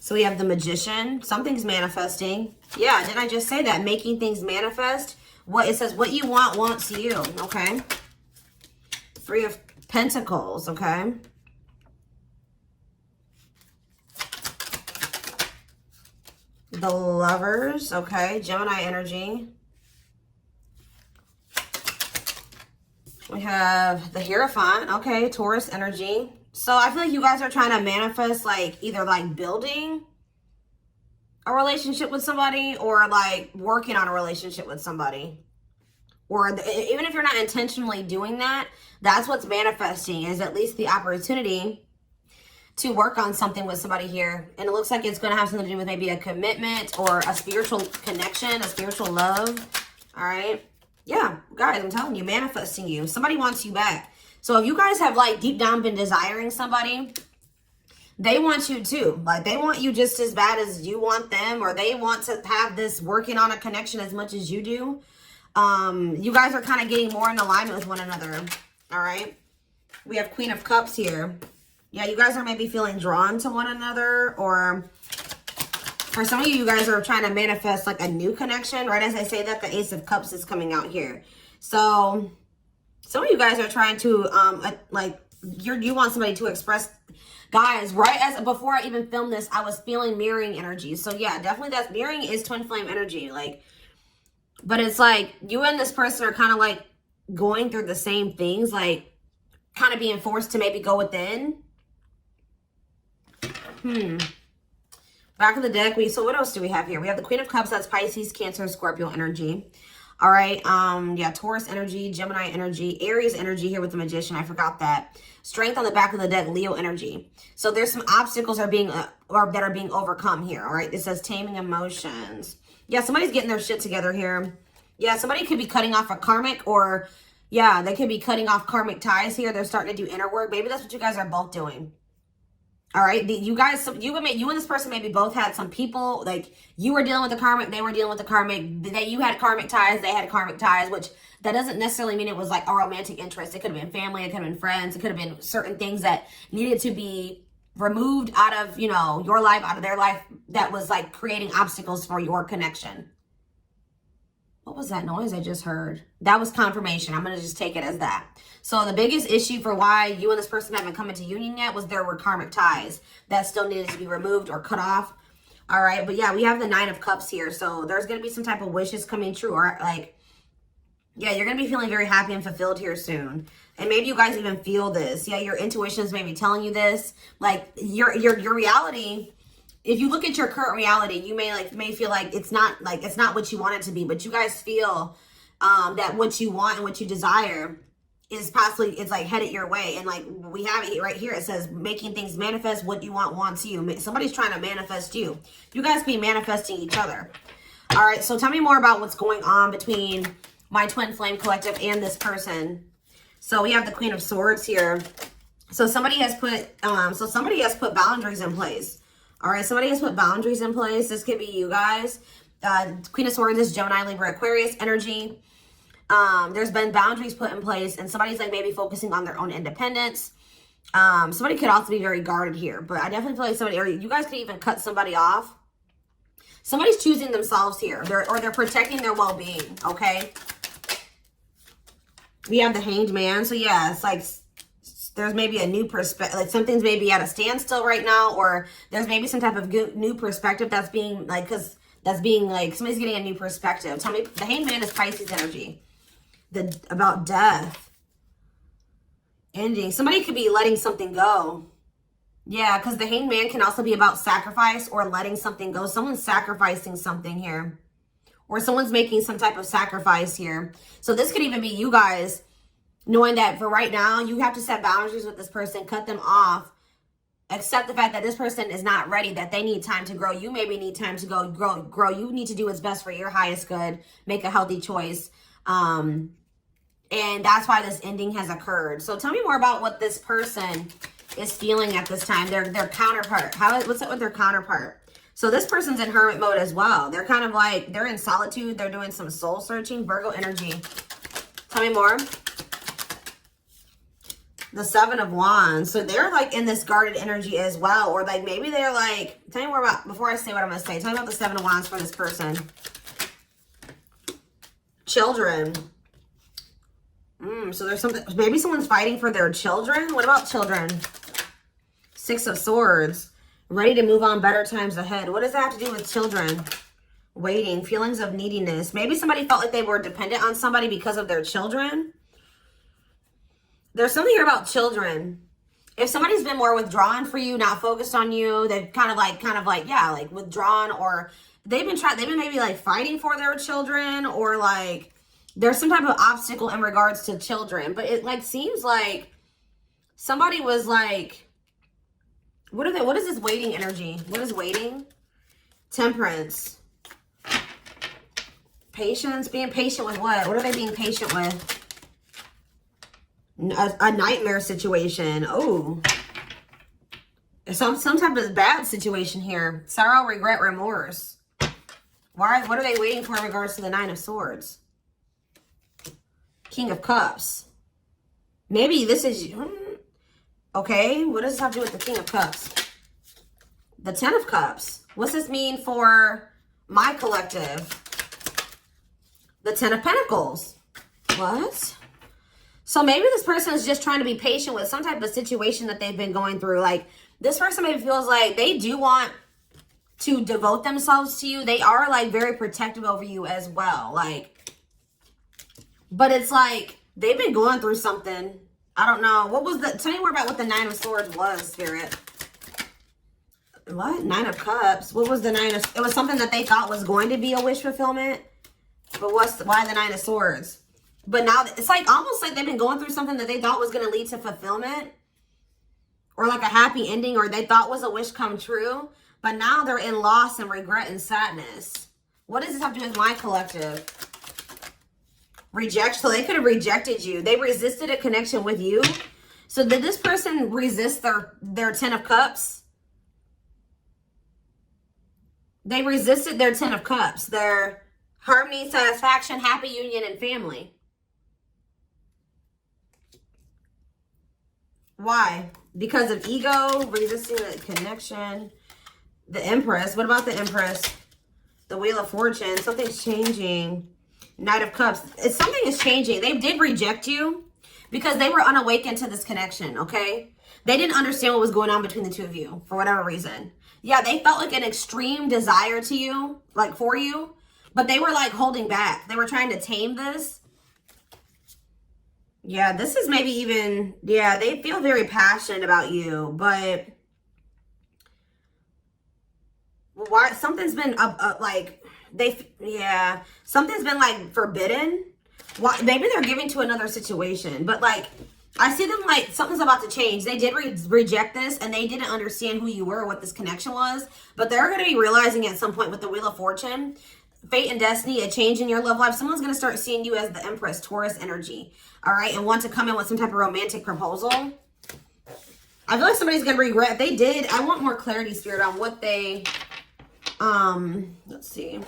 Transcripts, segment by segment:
So we have the Magician. Something's manifesting. Yeah, didn't I just say that? Making things manifest. What it says, what you want wants you. Okay. Three of Pentacles. Okay. The Lovers. Okay. Gemini energy. We have the Hierophant. Okay. Taurus energy. So I feel like you guys are trying to manifest like either like building a relationship with somebody or like working on a relationship with somebody. Or even if you're not intentionally doing that, that's what's manifesting, is at least the opportunity to work on something with somebody here. And it looks like it's going to have something to do with maybe a commitment or a spiritual connection, a spiritual love. All right. Yeah, guys, I'm telling you, manifesting you. Somebody wants you back. So if you guys have like deep down been desiring somebody, they want you too. Like they want you just as bad as you want them, or they want to have this working on a connection as much as you do. You guys are kind of getting more in alignment with one another. All right. We have Queen of Cups here. Yeah, you guys are maybe feeling drawn to one another, or for some of you, you guys are trying to manifest like a new connection. Right as I say that, the Ace of Cups is coming out here. So some of you guys are trying to, you want somebody to express, guys, right as, before I even filmed this, I was feeling mirroring energy. So yeah, definitely that's, mirroring is twin flame energy. Like, but it's like you and this person are kind of like going through the same things, like kind of being forced to maybe go within. Back of the deck, so what else do we have here? We have the Queen of Cups, that's Pisces, Cancer, Scorpio energy. All right, yeah, Taurus energy, Gemini energy, Aries energy here with the Magician. I forgot that. Strength on the back of the deck, Leo energy. So there's some obstacles that are being overcome here. All right, it says taming emotions. Yeah, somebody's getting their shit together here. Yeah, somebody could be cutting off a karmic, or yeah, they could be cutting off karmic ties here. They're starting to do inner work. Maybe that's what you guys are both doing. All right, you guys, you and this person maybe both had some people, like you were dealing with the karmic, they were dealing with the karmic, you had karmic ties, they had karmic ties, which that doesn't necessarily mean it was like a romantic interest. It could have been family, it could have been friends, it could have been certain things that needed to be removed out of, you know, your life, out of their life, that was like creating obstacles for your connection. What was that noise I just heard? That was confirmation. I'm going to just take it as that. So the biggest issue for why you and this person haven't come into union yet was there were karmic ties that still needed to be removed or cut off. All right. But yeah, we have the Nine of Cups here. So there's going to be some type of wishes coming true. Or like, yeah, you're going to be feeling very happy and fulfilled here soon. And maybe you guys even feel this. Yeah, your intuition is maybe telling you this. Like your reality, if you look at your current reality, you may feel like it's not what you want it to be, but you guys feel that what you want and what you desire is possibly, it's like headed your way. And like we have it right here, it says making things manifest, what you want wants you. Somebody's trying to manifest you. You guys be manifesting each other. All right, so tell me more about what's going on between my twin flame collective and this person. So we have the Queen of Swords here. So somebody has put boundaries in place. All right, somebody has put boundaries in place. This could be you guys. Queen of Swords is Gemini, Libra, Aquarius energy. There's been boundaries put in place, and somebody's like maybe focusing on their own independence. Somebody could also be very guarded here, but I definitely feel like somebody, or you guys could even cut somebody off. Somebody's choosing themselves here, they're protecting their well-being. Okay. We have the Hanged Man. So yeah, it's like there's maybe a new perspective, like something's maybe at a standstill right now, or there's maybe some type of new perspective that's being like, somebody's getting a new perspective. Tell me, the Hanged Man is Pisces energy. About death. Ending. Somebody could be letting something go. Yeah, because the Hanged Man can also be about sacrifice or letting something go. Someone's sacrificing something here. Or someone's making some type of sacrifice here. So this could even be you guys knowing that for right now, you have to set boundaries with this person, cut them off, accept the fact that this person is not ready, that they need time to grow. You maybe need time to grow. You need to do what's best for your highest good, make a healthy choice. And that's why this ending has occurred. So tell me more about what this person is feeling at this time. Their counterpart. What's up with their counterpart? So this person's in hermit mode as well. They're kind of like, they're in solitude. They're doing some soul searching. Virgo energy. Tell me more. The Seven of Wands. So they're like in this guarded energy as well. Or like maybe they're like, tell me more about, before I say what I'm going to say, tell me about the Seven of Wands for this person. Children. So there's something, maybe someone's fighting for their children. What about children? Six of Swords. Ready to move on, better times ahead. What does that have to do with children? Waiting, feelings of neediness. Maybe somebody felt like they were dependent on somebody because of their children. There's something here about children. If somebody's been more withdrawn for you, not focused on you, they've kind of like, yeah, like withdrawn, or they've been maybe like fighting for their children, or like there's some type of obstacle in regards to children. But it like seems like somebody was like, what is this waiting energy? What is waiting? Temperance. Patience. Being patient with what? What are they being patient with? A nightmare situation. Oh. Some type of bad situation here. Sorrow, regret, remorse. What are they waiting for in regards to the Nine of Swords? King of Cups. Maybe this is... Okay, what does this have to do with the King of Cups? The Ten of Cups. What's this mean for my collective? The Ten of Pentacles. What? So maybe this person is just trying to be patient with some type of situation that they've been going through. Like, this person maybe feels like they do want to devote themselves to you. They are, like, very protective over you as well. Like, but it's like they've been going through something. I don't know. What was the... Tell me more about what the Nine of Swords was, Spirit. What? Nine of Cups. What was the Nine of... It was something that they thought was going to be a wish fulfillment. But why the Nine of Swords? But now it's like almost like they've been going through something that they thought was going to lead to fulfillment, or like a happy ending, or they thought was a wish come true. But now they're in loss and regret and sadness. What does this have to do with my collective? Rejection. So they could have rejected you. They resisted a connection with you. So did this person resist their Ten of Cups? They resisted their Ten of Cups. Their harmony, satisfaction, happy union, and family. Why? Because of ego, resisting the connection. The Empress. What about the Empress? The Wheel of Fortune. Something's changing. Knight of Cups. Something is changing. They did reject you because they were unawakened to this connection, okay? They didn't understand what was going on between the two of you for whatever reason. Yeah, they felt like an extreme desire to you, like for you, but they were like holding back. They were trying to tame this. Yeah, this is maybe even, yeah, they feel very passionate about you, but why? Something's been like, something's been like forbidden. Why? Maybe they're giving to another situation, but like, I see them like something's about to change. They did reject this, and they didn't understand who you were or what this connection was, but they're going to be realizing at some point with the Wheel of Fortune, fate and destiny, a change in your love life. Someone's going to start seeing you as the Empress, Taurus energy, all right, and want to come in with some type of romantic proposal. I feel like somebody's going to regret. They did. I want more clarity, Spirit, on what they, let's see.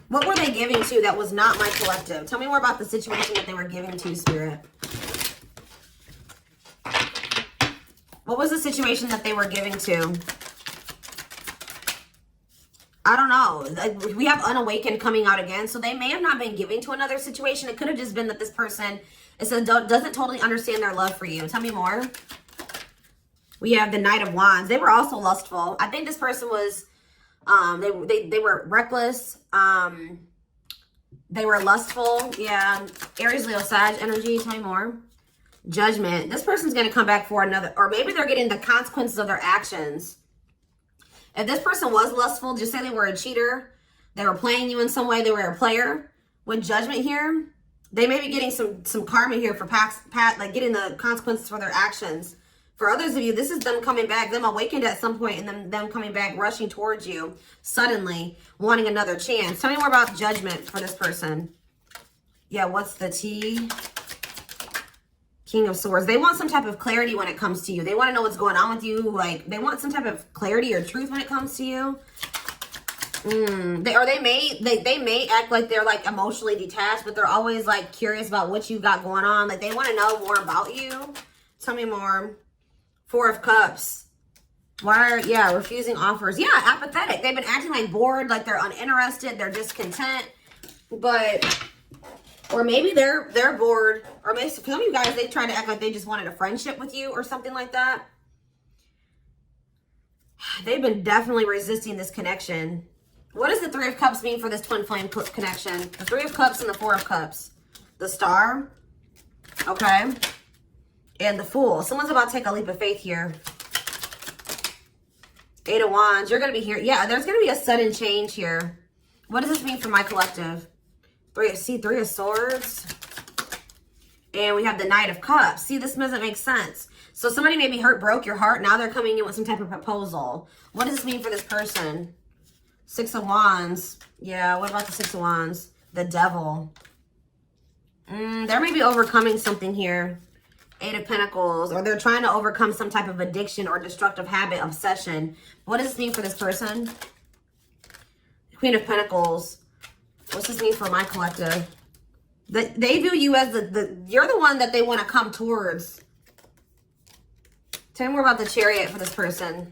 What were they giving to that was not my collective? Tell me more about the situation that they were giving to, Spirit. What was the situation that they were giving to? I don't know. Like, we have unawakened coming out again. So they may have not been giving to another situation. It could have just been that this person doesn't totally understand their love for you. Tell me more. We have the Knight of Wands. They were also lustful. I think this person was... they were reckless. They were lustful. Yeah. Aries, Leo, Sag energy. Tell me more. Judgment. This person's going to come back for another, or maybe they're getting the consequences of their actions. If this person was lustful, just say they were a cheater. They were playing you in some way. They were a player. With Judgment here, they may be getting some karma here for like getting the consequences for their actions. For others of you, this is them coming back, them awakened at some point, and then them coming back, rushing towards you suddenly, wanting another chance. Tell me more about Judgment for this person. Yeah, what's the T? King of Swords. They want some type of clarity when it comes to you. They want to know what's going on with you. Like, they want some type of clarity or truth when it comes to you. They may act like they're like emotionally detached, but they're always like curious about what you got going on. Like they want to know more about you. Tell me more. Four of Cups. Why are, yeah, refusing offers. Yeah, apathetic. They've been acting like bored, like they're uninterested, they're discontent. But, or maybe they're bored. Or maybe some of you guys, they try to act like they just wanted a friendship with you or something like that. They've been definitely resisting this connection. What does the Three of Cups mean for this twin flame connection? The Three of Cups and the Four of Cups. The Star. Okay. And the Fool. Someone's about to take a leap of faith here. Eight of Wands. You're going to be here. Yeah, there's going to be a sudden change here. What does this mean for my collective? Three of Swords. And we have the Knight of Cups. See, this doesn't make sense. So somebody maybe broke your heart. Now they're coming in with some type of proposal. What does this mean for this person? Six of Wands. Yeah, what about the Six of Wands? The Devil. There may be overcoming something here. Eight of Pentacles. Or they're trying to overcome some type of addiction or destructive habit, obsession. What does this mean for this person? Queen of Pentacles. What's this mean for my collective? They view you as you're the one that they want to come towards. Tell me more about the Chariot for this person.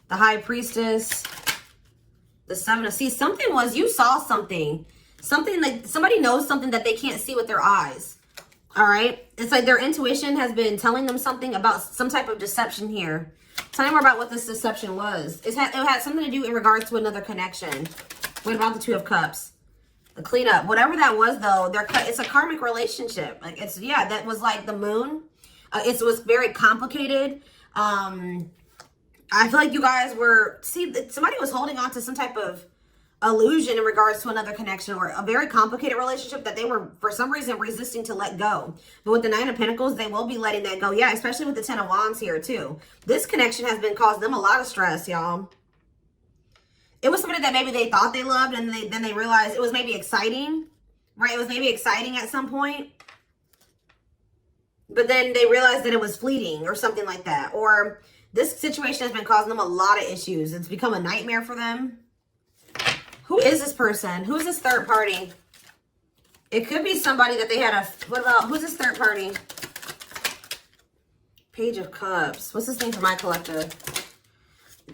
The High Priestess. The Seven of, see, something was, you saw something. Something like, somebody knows something that they can't see with their eyes. All right? It's like their intuition has been telling them something about some type of deception here. Tell me more about what this deception was. It had something to do in regards to another connection. What about the Two of Cups? The cleanup. Whatever that was, though, it's a karmic relationship. Like, it's, yeah, that was like the moon. It was very complicated. I feel like you guys were, see, somebody was holding on to some type of illusion in regards to another connection or a very complicated relationship that they were, for some reason, resisting to let go. But with the Nine of Pentacles, they will be letting that go. Yeah, especially with the Ten of Wands here, too. This connection has been causing them a lot of stress, y'all. It was somebody that maybe they thought they loved, and then they realized it was maybe exciting, right? It was maybe exciting at some point. But then they realized that it was fleeting or something like that. Or this situation has been causing them a lot of issues. It's become a nightmare for them. Who is this person? Who is this third party? It could be somebody that they had a... What about... Who's this third party? Page of Cups. What's this name for my collective?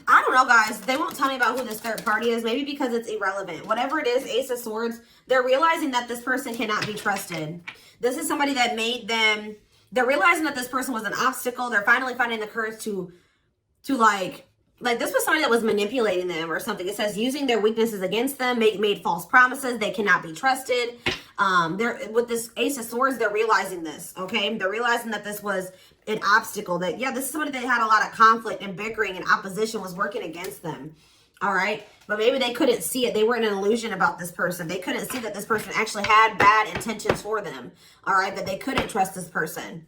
I don't know, guys. They won't tell me about who this third party is. Maybe because it's irrelevant. Whatever it is, Ace of Swords, they're realizing that this person cannot be trusted. This is somebody that made them... They're realizing that this person was an obstacle. They're finally finding the courage to like this was somebody that was manipulating them or something. It says using their weaknesses against them, made false promises. They cannot be trusted. They're with this Ace of Swords, they're realizing this, okay? They're realizing that this was an obstacle, that, yeah, this is somebody that had a lot of conflict and bickering and opposition was working against them, all right? But maybe they couldn't see it. They were in an illusion about this person. They couldn't see that this person actually had bad intentions for them, all right? That they couldn't trust this person.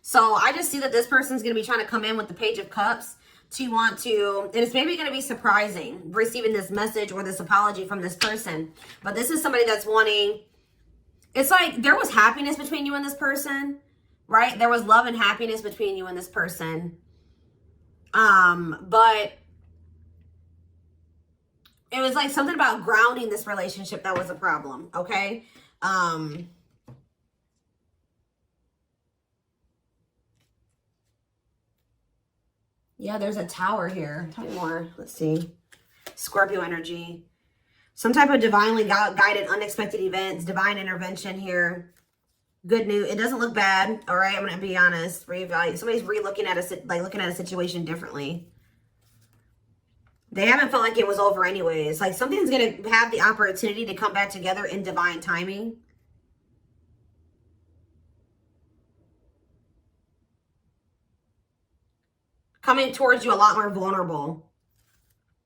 So I just see that this person's going to be trying to come in with the Page of Cups to want to, and it's maybe going to be surprising receiving this message or this apology from this person. But this is somebody that's wanting, it's like there was happiness between you and this person, right? There was love and happiness between you and this person. But it was like something about grounding this relationship that was a problem, okay? Yeah, there's a Tower here. Tell me more. Let's see. Scorpio energy. Some type of divinely guided unexpected events, divine intervention here. Good news. It doesn't look bad, all right? I'm going to be honest. Reevaluate. Somebody's looking at a situation differently. They haven't felt like it was over anyways. Like something's going to have the opportunity to come back together in divine timing. Coming towards you a lot more vulnerable.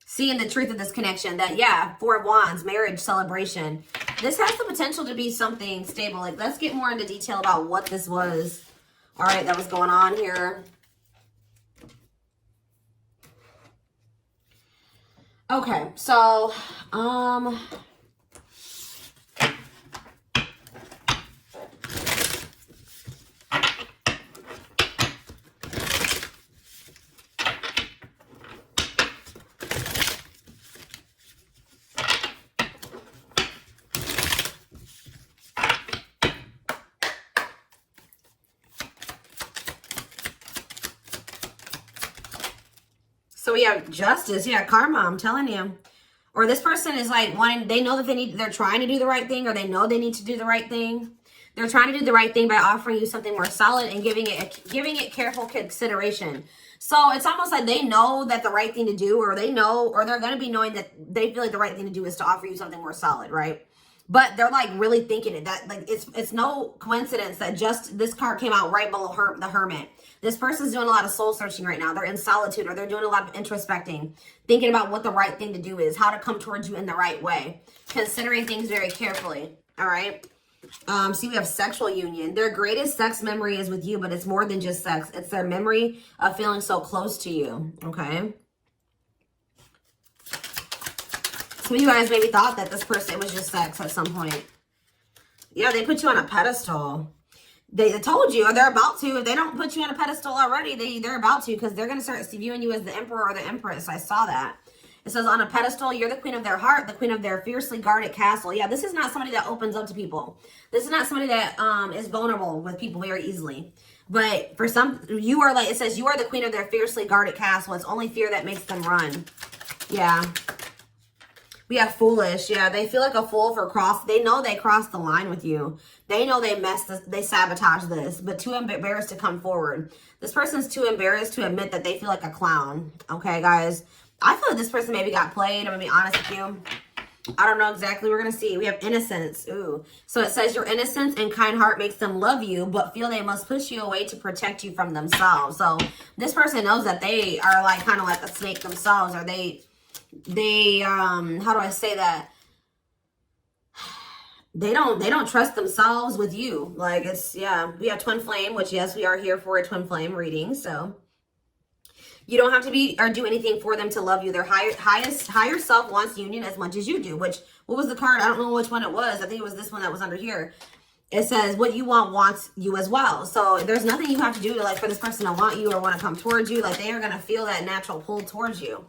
Seeing the truth of this connection that, yeah, Four of Wands, marriage, celebration. This has the potential to be something stable. Like, let's get more into detail about what this was. All right, that was going on here. Okay, so, So we have justice. Yeah, karma, I'm telling you. Or this person is like wanting, they know that they're trying to do the right thing, or they know they need to do the right thing. They're trying to do the right thing by offering you something more solid and giving it careful consideration. So it's almost like they know that the right thing to do, or they know, or they're going to be knowing that they feel like the right thing to do is to offer you something more solid, right? But they're like really thinking it. That like it's no coincidence that just this card came out right below the Hermit. This person's doing a lot of soul searching right now. They're in solitude, or they're doing a lot of introspecting, thinking about what the right thing to do is, how to come towards you in the right way, considering things very carefully. All right. See, we have sexual union. Their greatest sex memory is with you, but it's more than just sex. It's their memory of feeling so close to you. Okay. Some of you guys maybe thought that this person, it was just sex at some point. Yeah, they put you on a pedestal. They told you, or they're about to. If they don't put you on a pedestal already, they're about to, because they're going to start viewing you as the emperor or the empress. I saw that. It says on a pedestal, you're the queen of their heart, the queen of their fiercely guarded castle. Yeah, this is not somebody that opens up to people. This is not somebody that is vulnerable with people very easily. But for some, you are like, it says you are the queen of their fiercely guarded castle. It's only fear that makes them run. Yeah. We have foolish. Yeah, they feel like a fool for they know they crossed the line with you. They know they sabotaged this, but too embarrassed to come forward. This person's too embarrassed to admit that they feel like a clown. Okay, guys. I feel like this person maybe got played. I'm going to be honest with you. I don't know exactly. We're going to see. We have innocence. Ooh. So it says your innocence and kind heart makes them love you, but feel they must push you away to protect you from themselves. So this person knows that they are like kind of like a snake themselves, or they how do I say that? They don't trust themselves with you. Like it's, yeah, we have twin flame, which yes, we are here for a twin flame reading. So you don't have to be or do anything for them to love you. Their higher self wants union as much as you do. Which, what was the card? I don't know which one it was. I think it was this one that was under here. It says what you want wants you as well. So there's nothing you have to do to like for this person to want you or want to come towards you. Like they are going to feel that natural pull towards you.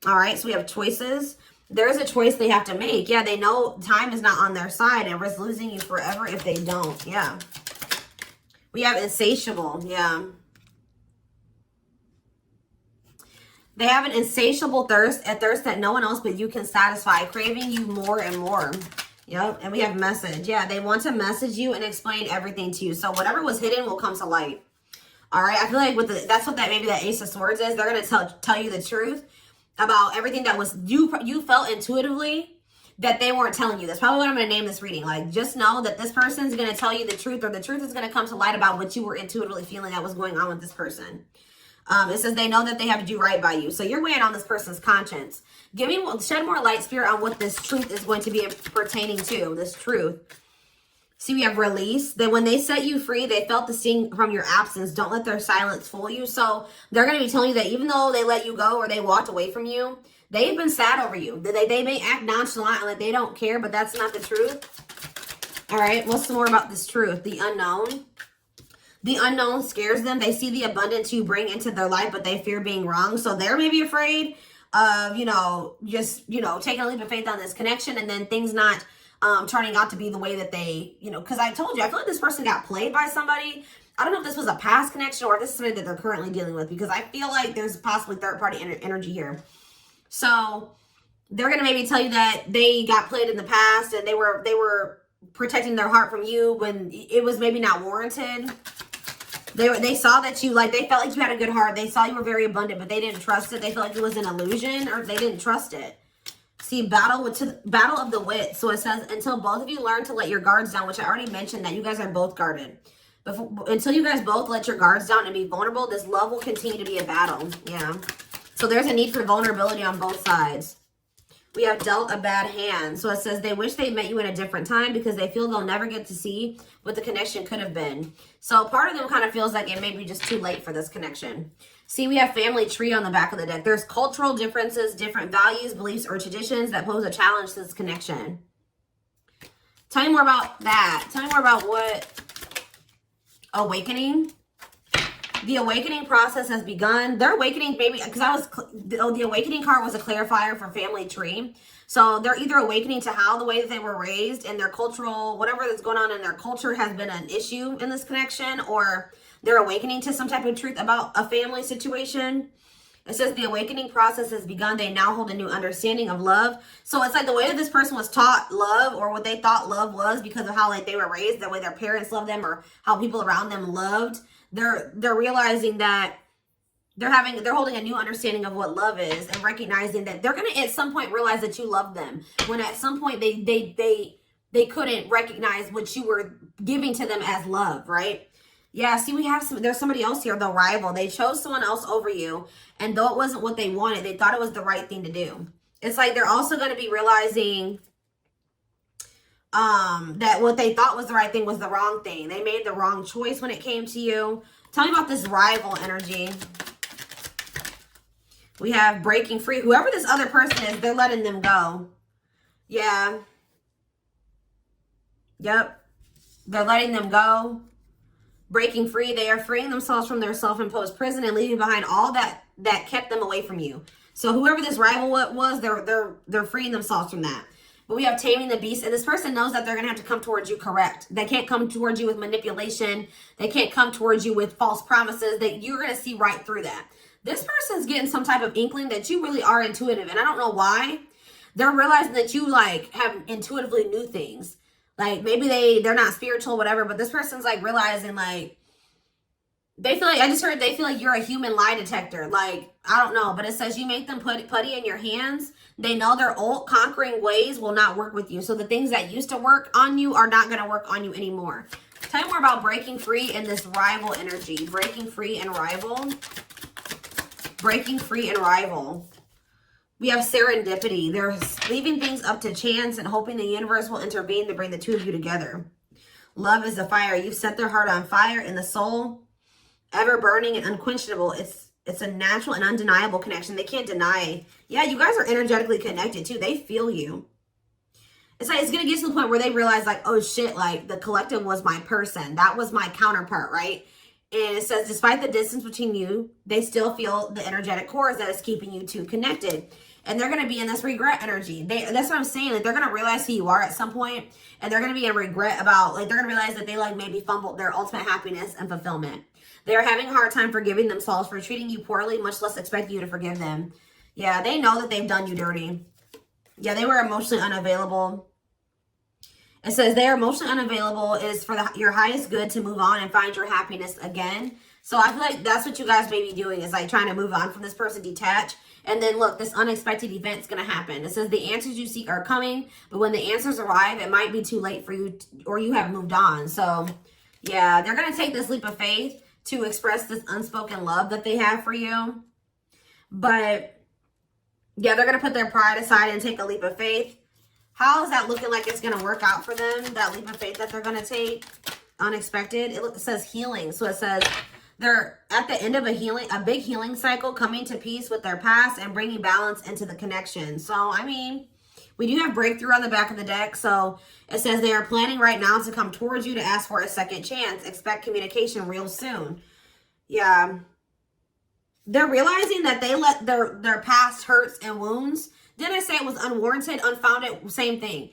All right. So we have choices. There is a choice they have to make. Yeah, they know time is not on their side and risk losing you forever if they don't. Yeah. We have insatiable. Yeah. They have an insatiable thirst, a thirst that no one else but you can satisfy, craving you more and more. Yep. And we have message. Yeah, they want to message you and explain everything to you. So whatever was hidden will come to light. All right. I feel like that's what maybe that Ace of Swords is. They're going to tell you the truth about everything that was you felt intuitively that they weren't telling you. That's probably what I'm going to name this reading. Like, just know that this person's going to tell you the truth, or the truth is going to come to light about what you were intuitively feeling that was going on with this person. It says they know that they have to do right by you. So you're weighing on this person's conscience. Shed more light, Spirit, on what this truth is going to be pertaining to, this truth. See, we have release. That when they set you free, they felt the sting from your absence. Don't let their silence fool you. So they're going to be telling you that even though they let you go or they walked away from you, they've been sad over you. They may act nonchalant and like they don't care, but that's not the truth. All right, what's some more about this truth? The unknown. The unknown scares them. They see the abundance you bring into their life, but they fear being wrong. So they're maybe afraid of, just, taking a leap of faith on this connection and then things not turning out to be the way that they, because I told you, I feel like this person got played by somebody. I don't know if this was a past connection or if this is somebody that they're currently dealing with, because I feel like there's possibly third-party energy here. So they're going to maybe tell you that they got played in the past and they were protecting their heart from you when it was maybe not warranted. They saw that they felt like you had a good heart. They saw you were very abundant, but they didn't trust it. They felt like it was an illusion, or they didn't trust it. See, battle of the wit. So it says, until both of you learn to let your guards down, which I already mentioned that you guys are both guarded. Until you guys both let your guards down and be vulnerable, this love will continue to be a battle. Yeah. So there's a need for vulnerability on both sides. We have dealt a bad hand. So it says they wish they met you in a different time because they feel they'll never get to see what the connection could have been. So part of them kind of feels like it may be just too late for this connection. See, we have family tree on the back of the deck. There's cultural differences, different values, beliefs, or traditions that pose a challenge to this connection. Tell me more about that. Tell me more about what awakening. The awakening process has begun. Their awakening, maybe, because the awakening card was a clarifier for family tree. So they're either awakening to how the way that they were raised and their cultural, whatever that's going on in their culture has been an issue in this connection, or they're awakening to some type of truth about a family situation. It says the awakening process has begun. They now hold a new understanding of love. So it's like the way that this person was taught love, or what they thought love was because of how like they were raised, the way their parents loved them or how people around them loved. They're realizing that they're holding a new understanding of what love is, and recognizing that they're going to at some point realize that you love them, when at some point they couldn't recognize what you were giving to them as love, right? Yeah, see, there's somebody else here, the rival. They chose someone else over you, and though it wasn't what they wanted, they thought it was the right thing to do. It's like they're also going to be realizing that what they thought was the right thing was the wrong thing. They made the wrong choice when it came to you. Tell me about this rival energy. We have breaking free. Whoever this other person is, they're letting them go. Yeah. Yep. They're letting them go. Breaking free. They are freeing themselves from their self-imposed prison and leaving behind all that kept them away from you. So whoever this rival was, they're freeing themselves from that. But we have taming the beast, and this person knows that they're going to have to come towards you correct. They can't come towards you with manipulation. They can't come towards you with false promises. That you're going to see right through that. This person's getting some type of inkling that you really are intuitive, and I don't know why. They're realizing that you like have intuitively knew things. Like maybe they're not spiritual, whatever, but this person's like realizing like they feel like, I just heard they feel like you're a human lie detector. Like, I don't know, but it says you make them put putty in your hands. They know their old conquering ways will not work with you. So the things that used to work on you are not going to work on you anymore. Tell me more about breaking free in this rival energy. Breaking free and rival. Breaking free and rival. We have serendipity. They're leaving things up to chance and hoping the universe will intervene to bring the two of you together. Love is the fire. You've set their heart on fire in the soul. Ever burning and unquenchable. It's a natural and undeniable connection. They can't deny. Yeah, you guys are energetically connected too. They feel you. It's like it's going to get to the point where they realize like, oh shit, like the collective was my person. That was my counterpart, right? And it says, despite the distance between you, they still feel the energetic cores that is keeping you two connected. And they're going to be in this regret energy. That's what I'm saying. Like, they're going to realize who you are at some point. And they're going to be in regret about, like, they're going to realize that they, like, maybe fumbled their ultimate happiness and fulfillment. They're having a hard time forgiving themselves for treating you poorly, much less expect you to forgive them. Yeah, they know that they've done you dirty. Yeah, they were emotionally unavailable. It says they are emotionally unavailable. It is for your highest good to move on and find your happiness again. So I feel like that's what you guys may be doing, is like trying to move on from this person, detach. And then look, this unexpected event's going to happen. It says the answers you seek are coming, but when the answers arrive, it might be too late for you or you have moved on. So yeah, they're going to take this leap of faith to express this unspoken love that they have for you. But yeah, they're going to put their pride aside and take a leap of faith. How is that looking like it's going to work out for them? That leap of faith that they're going to take, unexpected. It says healing. So it says they're at the end of a big healing cycle, coming to peace with their past and bringing balance into the connection. So, I mean, we do have breakthrough on the back of the deck. So it says they are planning right now to come towards you to ask for a second chance. Expect communication real soon. Yeah. They're realizing that they let their past hurts and wounds. Didn't I say it was unwarranted, unfounded? Same thing.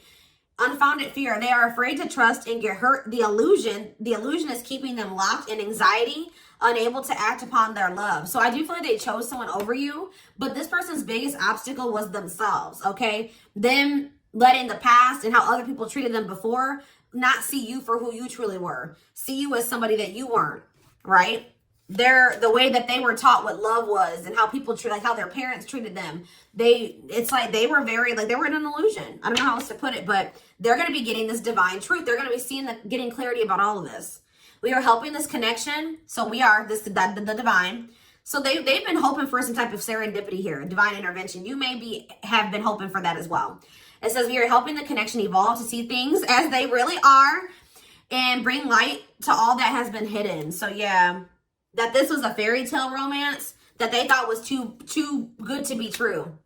Unfounded fear. They are afraid to trust and get hurt. The illusion is keeping them locked in anxiety, unable to act upon their love. So I do feel like they chose someone over you, but this person's biggest obstacle was themselves, okay? Them letting the past and how other people treated them before not see you for who you truly were. See you as somebody that you weren't, right? The way that they were taught what love was and how people treat, like how their parents treated them. It's like they were very, like they were in an illusion. I don't know how else to put it, but they're going to be getting this divine truth. They're going to be seeing getting clarity about all of this. We are helping this connection. So we are the divine. So they've been hoping for some type of serendipity here, divine intervention. You may have been hoping for that as well. It says we are helping the connection evolve to see things as they really are and bring light to all that has been hidden. So yeah, that this was a fairy tale romance that they thought was too good to be true.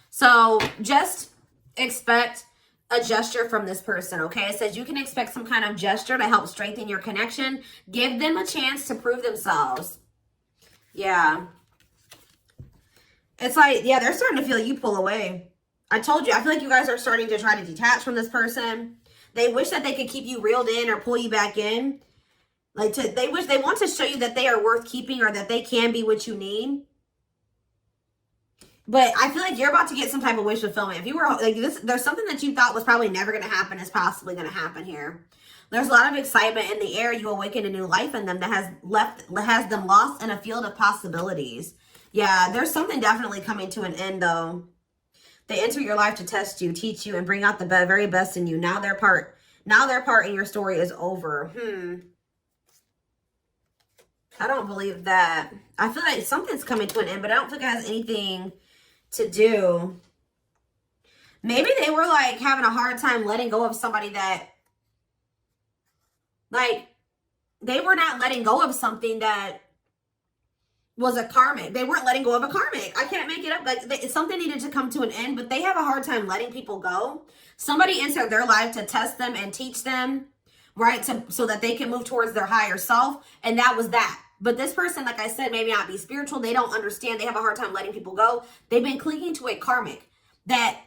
So just expect a gesture from this person, okay? It says you can expect some kind of gesture to help strengthen your connection. Give them a chance to prove themselves. Yeah. It's like, yeah, they're starting to feel you pull away. I told you, I feel like you guys are starting to try to detach from this person. They wish that they could keep you reeled in or pull you back in. They want to show you that they are worth keeping or that they can be what you need. But I feel like you're about to get some type of wish fulfillment. If you were like this, there's something that you thought was probably never going to happen is possibly going to happen here. There's a lot of excitement in the air. You awaken a new life in them that has them lost in a field of possibilities. Yeah, there's something definitely coming to an end though. They enter your life to test you, teach you, and bring out the very best in you. Now their part in your story is over. I don't believe that. I feel like something's coming to an end, but I don't think it has anything to do. Maybe they were like having a hard time letting go of somebody that, like, they were not letting go of something that was a karmic. They weren't letting go of a karmic. I can't make it up. Like, something needed to come to an end, but they have a hard time letting people go. Somebody entered their life to test them and teach them, right? So that they can move towards their higher self. And that was that. But this person, like I said, maybe not be spiritual. They don't understand. They have a hard time letting people go. They've been clinging to a karmic that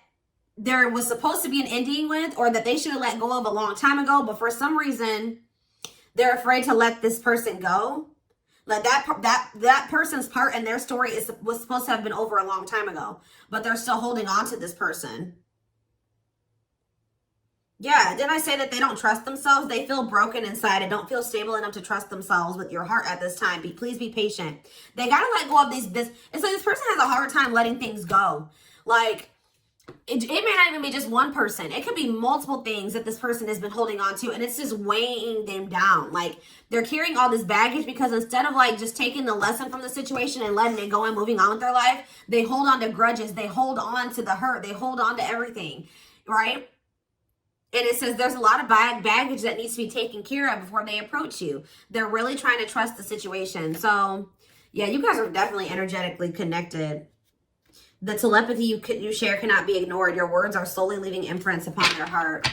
there was supposed to be an ending with, or that they should have let go of a long time ago. But for some reason, they're afraid to let this person go. Like that person's part in their story was supposed to have been over a long time ago, but they're still holding on to this person. Yeah, didn't I say that they don't trust themselves? They feel broken inside and don't feel stable enough to trust themselves with your heart at this time. Please be patient. They got to let go of it's like this person has a hard time letting things go. Like, it may not even be just one person. It could be multiple things that this person has been holding on to, and it's just weighing them down. Like, they're carrying all this baggage because instead of like just taking the lesson from the situation and letting it go and moving on with their life, they hold on to grudges. They hold on to the hurt. They hold on to everything, right? And it says there's a lot of baggage that needs to be taken care of before they approach you. They're really trying to trust the situation. So, yeah, you guys are definitely energetically connected. The telepathy you share cannot be ignored. Your words are slowly leaving imprints upon their heart.